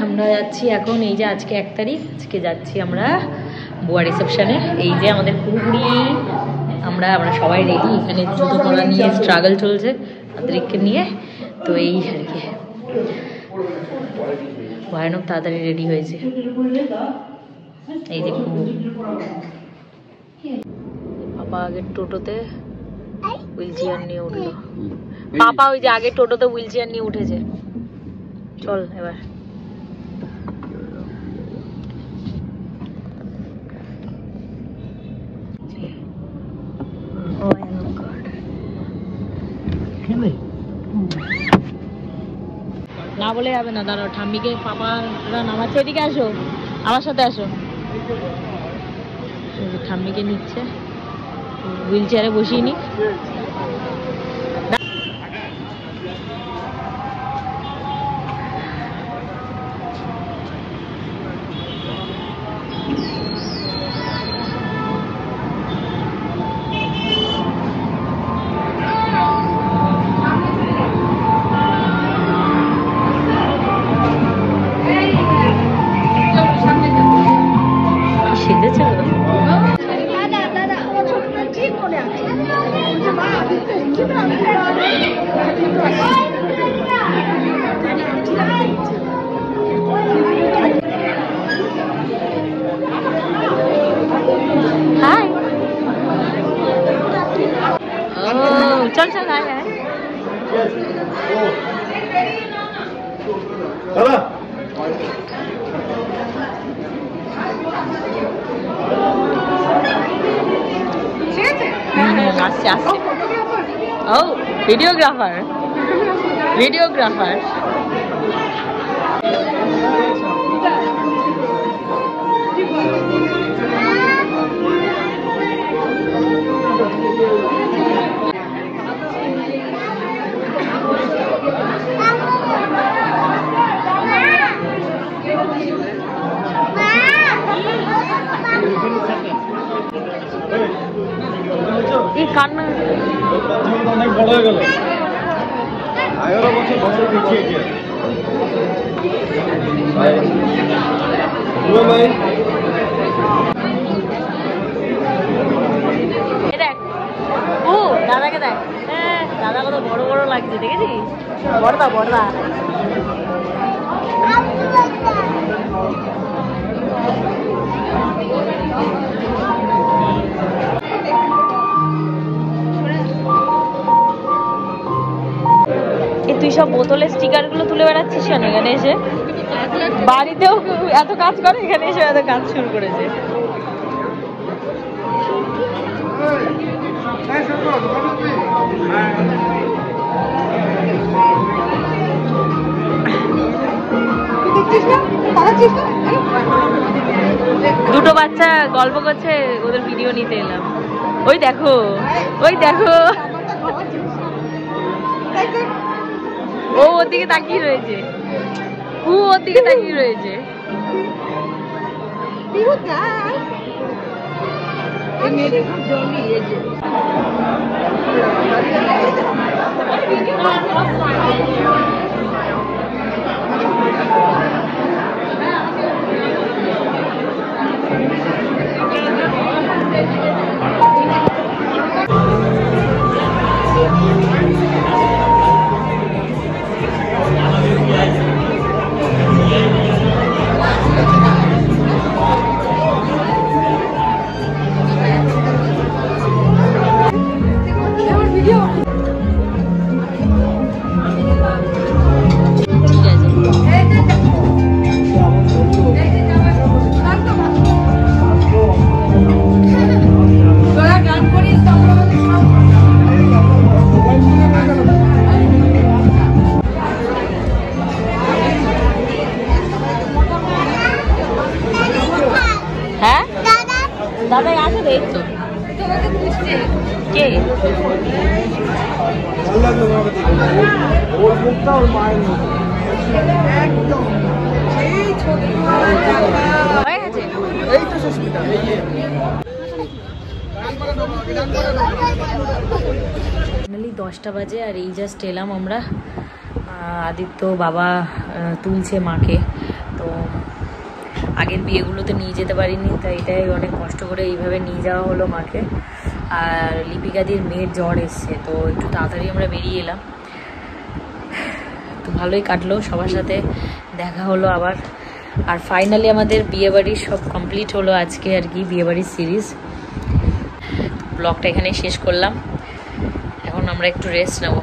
আমরা যাচ্ছি এখন, এই যে আজকে 1 তারিখ, আজকে যাচ্ছি আমরা বুয়া রিসেপশনে। এই যে আমাদের পুরোপুরি আমরা সবাই রেডি, এখানে জুতো পরা নিয়ে স্ট্রাগল চলছে আদ্রিককে নিয়ে। তো এই আর কি, ভয়ানক তাড়াতাড়ি রেডি হয়েছে। এই যে পাপা আগে টোটোতে হুইল চেয়ার নিয়ে উঠলো। পাপা ওই যে আগে টোটোতে হুইল চেয়ার নিয়ে উঠেছে। চল এবার না বলে যাবে না, দাঁড়াও ঠাম্মিকে পাপারা নামাচ্ছে। এদিকে আসো, আমার সাথে আসো। ঠাম্মিকে নিচ্ছে, হুইল চেয়ারে বসিয়ে নি। चल चल आए हैं। Oh, videographer. কান্না অনেক বড় হয়ে গেল, 11 বছর পিছিয়ে গিয়ে। দেখ ও দাদাকে দেখ, হ্যাঁ দাদা কত বড় বড় লাগছে, দেখেছিস? বড়দা তুই সব বোতলের স্টিকার গুলো তুলে বেড়াচ্ছিস কেন এখানে এসে? বাড়িতেও এত কাজ করে, এখানে এসে এত কাজ শুরু করেছে। দুটো বাচ্চা গল্প করছে, ওদের ভিডিও নিতে এলাম। ওই দেখো ও ওর দিকে তাকিয়ে রয়েছে, দাদা আছে দেখ তো কে ওর মুখটা ওর মায়ের মতো একদম এই ছোট হয়ে গেছে। এই তো সুস্মিতা, এই যে ফাইনালি 10টা বাজে আর এই জাস্ট এলাম আমরা। আদিত্য বাবা তুলছে মাকে, তো আগের বিয়েগুলোতে নিয়ে যেতে পারিনি, তাই এটাই অনেক কষ্ট করে এইভাবে নিয়ে যাওয়া হলো মাকে। আর লিপিকাদির মেয়ের জ্বর এসছে, তো একটু তাড়াতাড়ি আমরা বেরিয়ে এলাম। তো ভালোই কাটলো, সবার সাথে দেখা হলো আবার। আর ফাইনালি আমাদের বিয়েবাড়ির সব কমপ্লিট হলো আজকে আর কি, বিয়েবাড়ির সিরিজ। ব্লগটা এখানে শেষ করলাম, এখন আমরা একটু রেস্ট নেবো।